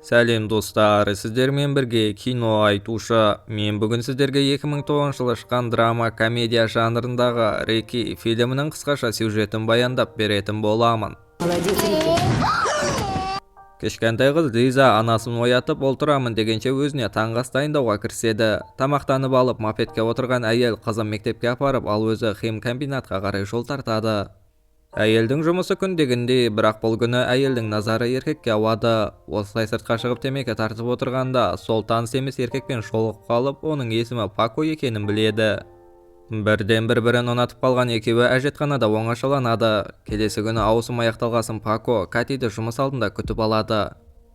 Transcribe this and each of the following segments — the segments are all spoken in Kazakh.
Сәлем достар, сіздермен бірге кино айтушы. Мен бүгін сіздерге 2009 жылы шыққан драма комедия жанрындағы Рики фильмінің қысқаша сюжетін баяндап беретін боламын. Кішкентай қыз Лиза анасын оятып отырамын дегенше өзіне таңғы ас дайындауға кіріседі. Тамақтанып алып мопедке отырған әйел қызын мектепке апарып, ал өзі химкомбинатқа қарай жол тартады. Әйелдің жұмысы күндегіндей, бірақ бұл күні әйелдің назары еркекке ауады. Осылай сыртқа шығып темекі тартып отырғанда, сол таныс емес еркекпен жолығып қалып, оның есімі Пако екенін біледі. Бірден бір-бірін ұнатып қалған екеуі әжетханада оңашаланады. Келесі күні ауысым аяқталғасын Пако Катиді жұмыс алдында күтіп алады.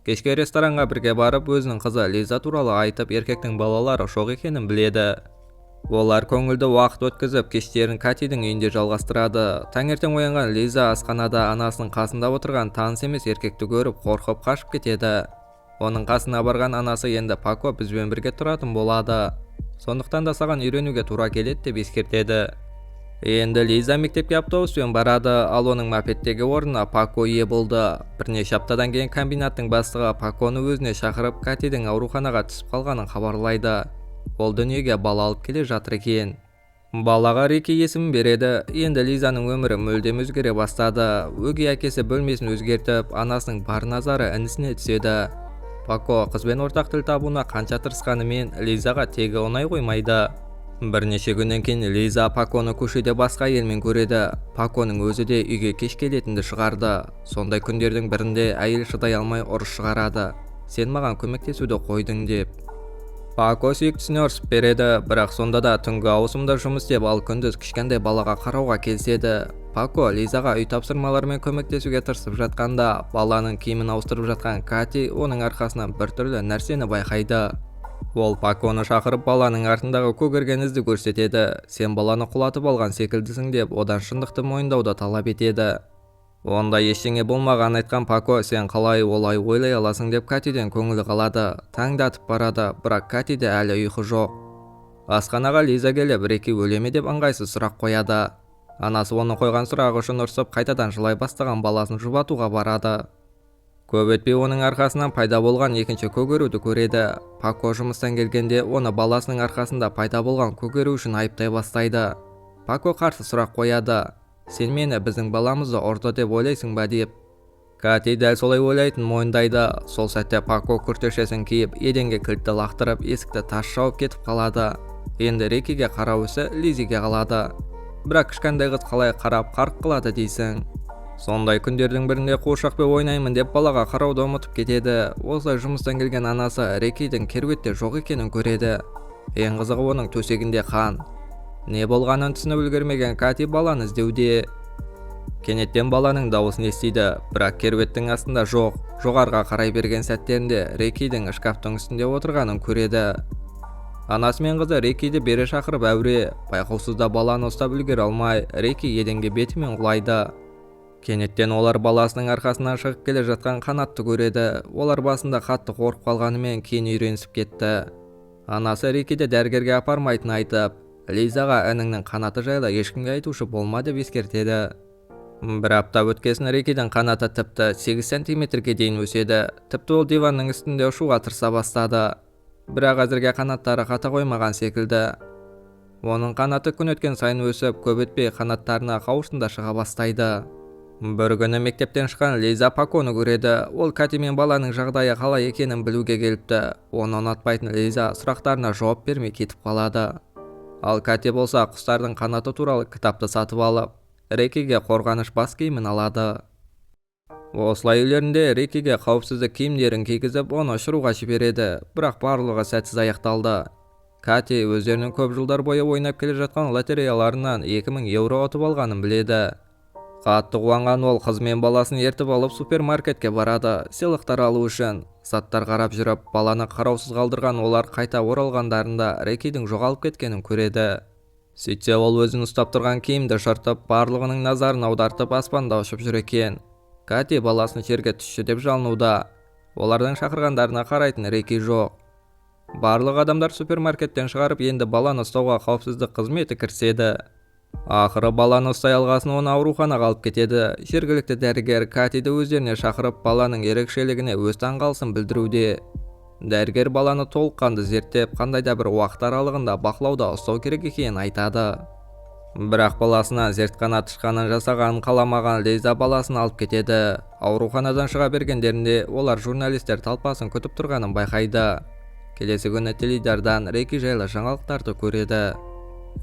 Кешке ресторанға бірге барып, өзінің қызы Лиза туралы айтып, еркектің балалары жоқ екенін біледі. Олар көңілді уақыт өткізіп, кештерін Катидің үйінде жалғастырады. Таңертең оянған Лиза асханада анасының қасында отырған таныс емес еркекті көріп, қорқып қашып кетеді. Оның қасына барған анасы енді Пако бізбен бірге тұратын болады. Сондықтан да саған үйренуге тура келеді деп ескертеді. Енді Лиза мектепке автобуспен барады, ал оның мопедтегі орнына Пако ие болды. Бірнеше аптадан кейін комбинаттың бастығы Паконы өзіне шақырып, Катидің ауруханаға түсіп қалғанын хабарлайды. Ол дүниеге бала алып келе жатыр екен. Балаға Рики есімін береді. Енді Лизаның өмірі мүлдем өзгере бастады. Өгей әкесі бөлмесін өзгертіп, анасының бар назары інісіне түседі. Пако қызбен ортақ тіл табуына қанша тырысқанымен Лизаға тегі оңай қоймайды. Бірнеше күннен кейін Лиза Паконы көшеде басқа әйелмен көреді. Паконың өзі де үйге кеш келетінді шығарды. Сондай күндердің бірінде әйел шыдай алмай ұрыс шығарады. Сен маған көмектесуді қойдың деп. Пако сүйіктісіне ұрсып береді, бірақ сонда да түнгі ауысымда жұмыс істеп, ал күндіз кішкентай балаға қарауға келседі. Пако Лизаға үй тапсырмаларымен көмектесуге тырысып жатқанда, баланың киімін ауыстырып жатқан Кати оның арқасынан біртүрлі нәрсені байқайды. Ол Паконы шақырып баланың артындағы көгерген ізді көрсетеді. Сен баланы құлатып алған секілдісің деп, одан шындықты мойындауды талап етеді. Онда ештеңе болмаған айтқан Пако, сен қалай олай ойлай аласың деп Катиден көңілі қалады. Таңдатып барады, бірақ Катиде әлі ұйқы жоқ. Асханаға Лиза келіп, Рики өле ме деп ыңғайсыз сұрақ қояды. Анасы оны қойған сұрағы үшін ұрсып, қайтадан жылай бастаған баласын жұбатуға барады. Көп өтпей оның арқасынан пайда болған екінші көгеруді көреді. Пако жұмыстан келгенде оны баласының арқасында пайда болған көгеру үшін айыптай бастайды. Пако қарсы сұрақ қояды. Сен мені біздің баламызды ұрды деп ойлайсың ба деп. Кати дәл солай ойлайтын мойындайды. Сол сәтте Пако күртешесін киіп, еденге кілтті лақтырып, есікті тас жауып кетіп қалады. Енді Рикиге қарау ісі Лизиге қалады. Бірақ кішкентай қыз қалай қарап қарқ қылады дейсің. Сондай күндердің бірінде қуыршақпен ойнаймын деп балаға қарауды ұмытып кетеді. Осылай жұмыстан келген анасы Рикидің керуетте жоқ екенін көреді. Ең қызығы оның төсегінде қан. Не болғанын түсініп үлгермеген Кати баланы іздеуде. Кенеттен баланың дауысын естиді, бірақ керуеттің астында жоқ. Жоғарға қарай берген сәттерінде Рикидің шкафтың үстінде отырғанын көреді. Анасы мен қызы Рикиді бері шақырып әуре. Байқаусызда баланы ұстап үлгере алмай, Рики еденге бетімен құлайды. Кенеттен олар баласының арқасынан шығып келе жатқан қанатты көреді. Олар басында қатты қорқып қалғанымен кейін үйренісіп кетті. Анасы Рикиді дәрігерге апармайтын айтып, Лизаға ініңнің қанаты жайлы ешкімге айтушы болма деп ескертеді. Бір апта өткесін Рикидің қанаты тіпті 8 сантиметрге дейін өседі. Тіпті ол диванның үстінде ұшуға тырыса бастады. Бірақ әзірге қанаттары қата қоймаған секілді. Оның қанаты күн өткен сайын өсіп, көп өтпей қанаттарына қауырсында шыға бастайды. Бір күні мектептен шыққан Лиза Паконы көреді. Ол Кати мен баланың жағдайы қалай екенін білуге келіпті. Оны ұнатпайтын Лиза сұрақтарына жауап бермей кетіп қалады. Ал Кати болса құстардың қанаты туралы кітапты сатып алып, Рикиге қорғаныш бас киімін алады. Осылай үйлерінде Рикиге қауіпсіздік киімдерін кигізіп, оны ұшыруға жібереді, бірақ барлығы сәтсіз аяқталды. Кати өздерінің көп жылдар бойы ойнап келе жатқан лотереяларынан 2000 евро ұтып алғанын біледі. Қатты қуанған ол қыз мен баласын ертіп алып супермаркетке барады, сыйлықтар алу үшін. Заттар қарап жүріп, баланы қараусыз қалдырған олар қайта оралғандарында Рикидің жоғалып кеткенін көреді. Сөйтсе ол өзін ұстап тұрған киімді шыртып, барлығының назарын аудартып аспанда ұшып жүр екен. Кати баласын жерге түсші деп жалынуда. Олардың шақырғандарына қарайтын Рики жоқ. Барлық адамдар супермаркеттен шығарып, енді баланы ұстауға қауіпсіздік қызметі кіріседі. Ақыры баланы ұстай алғасын оны ауруханаға алып кетеді. Жергілікті дәрігер Катиді өздеріне шақырып, баланың ерекшелігіне өз таңғалысын білдіруде. Дәрігер баланы толыққанды зерттеп, қандай да бір уақыт аралығында бақылауда ұстау керек екенін айтады. Бірақ баласына зертхана тышқанын жасағанын қаламаған Лиза баласын алып кетеді. Ауруханадан шыға бергендерінде олар журналистер талпасын күтіп тұрғанын байқайды. Келесі күні теледидардан Рики жайлы жаңалықтарды көреді.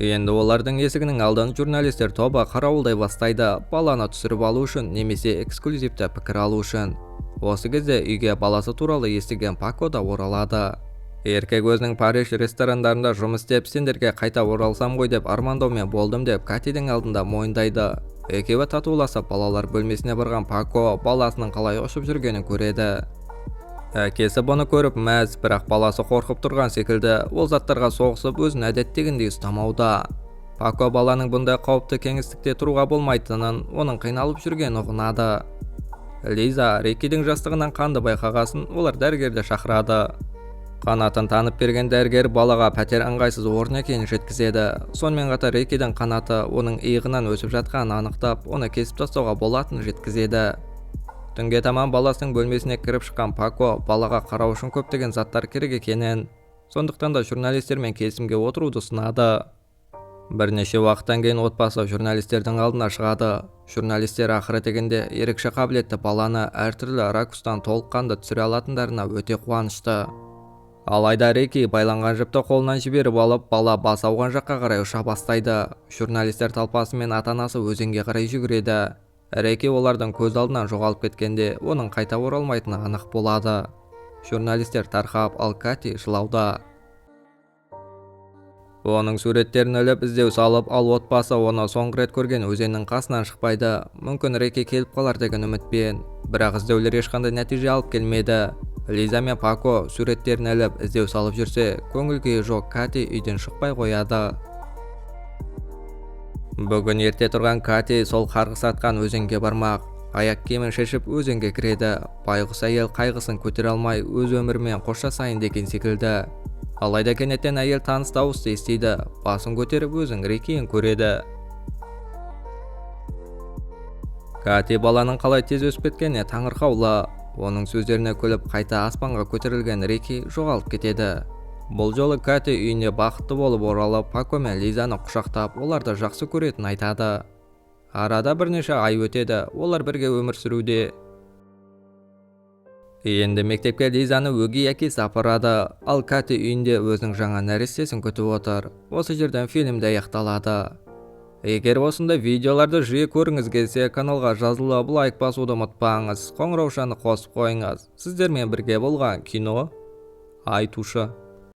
Енді олардың есігінің алдын журналистер тобы қарауылдай бастайды, баланы түсіріп алу үшін немесе эксклюзивті пікір алу үшін. Осы кезде үйге баласы туралы естіген Пако да оралады. Еркек өзінің Париж ресторандарында жұмыс істеп, сендерге қайта оралсам ғой деп армандаумен болдым деп Катидің алдында мойындайды. Екеуі татуласып балалар бөлмесіне барған Пако баласының қалай ұшып жүргенін көреді. Әкесі бұны көріп мәз, бірақ баласы қорқып тұрған секілді, ол заттарға соғысып өзін әдеттегіндей ұстамауда. Пако баланың бұндай қауіпті кеңістікте тұруға болмайтынын, оның қиналып жүргенін ұғынады. Лиза Рикидің жастығынан қанды байқағасын, олар дәрігерді шақырады. Қанатын танып берген дәрігер балаға пәтер ыңғайсыз орын екенін жеткізеді. Сонымен қатар Рикидің қанаты оның иығынан өсіп жатқанын анықтап, оны кесіп тастауға болатынын жеткізеді. Түнге таман баласының бөлмесіне кіріп шыққан Пако балаға қарау үшін көптеген заттар керек екенін, сондықтан да журналистермен келісімге отыруды ұсынады. Бірнеше уақыттан кейін отбасы журналистердің алдына шығады. Журналистер ақыры дегенде ерекше қабілетті баланы әртүрлі ракурстан толыққанды түсіре алатындарына өте қуанышты. Алайда Рики байланған жіпті қолынан жіберіп алып, бала бас ауған жаққа қарай ұша бастайды. Журналистер талпасы мен ата-анасы өзенге қарай жүгіреді. Рики олардың көз алдынан жоғалып кеткенде, оның қайта оралмайтыны анық болады. Журналистер тарқап, ал Кати жылауда. Оның суреттерін іліп іздеу салып, ал отбасы оны соңғы рет көрген өзеннің қасынан шықпайды. Мүмкін Рики келіп қалар деген үмітпен. Бірақ іздеулер ешқандай нәтиже алып келмеді. Лиза мен Пако суреттерін іліп іздеу салып жүрсе, көңіл күйі жоқ Кати үйден шықпай қояды. Бүгін ерте тұрған Кати сол қарғыс атқан өзенге бармақ. Аяқ киімін шешіп өзенге кіреді. Байғұс әйел қайғысын көтере алмай өз өмірімен қоштасайын деген секілді. Алайда кенеттен әйел таныс дауысты естиді. Басын көтеріп өзінің Рикиін көреді. Кати баланың қалай тез өсіп кеткеніне таңырқаулы. Оның сөздеріне күліп қайта аспанға көтерілген Рики жоғалып кетеді. Бұл жолы Кати үйіне бақытты болып оралып, Пако мен Лизаны құшақтап, оларды жақсы көретін айтады. Арада бірнеше ай өтеді, олар бірге өмір сүруде. Енді мектепке Лизаны өгей әкесі апарады, ал Кати үйінде өзінің жаңа нәрестесін күтіп отыр. Осы жерден фильмде аяқталады. Егер осындай видеоларды жиі көріңіз келсе, каналға жазылып, лайк басуды ұмытпаңыз, қоңыраушаны қосып қойыңыз. Сіздермен бірге болған кино айтушы.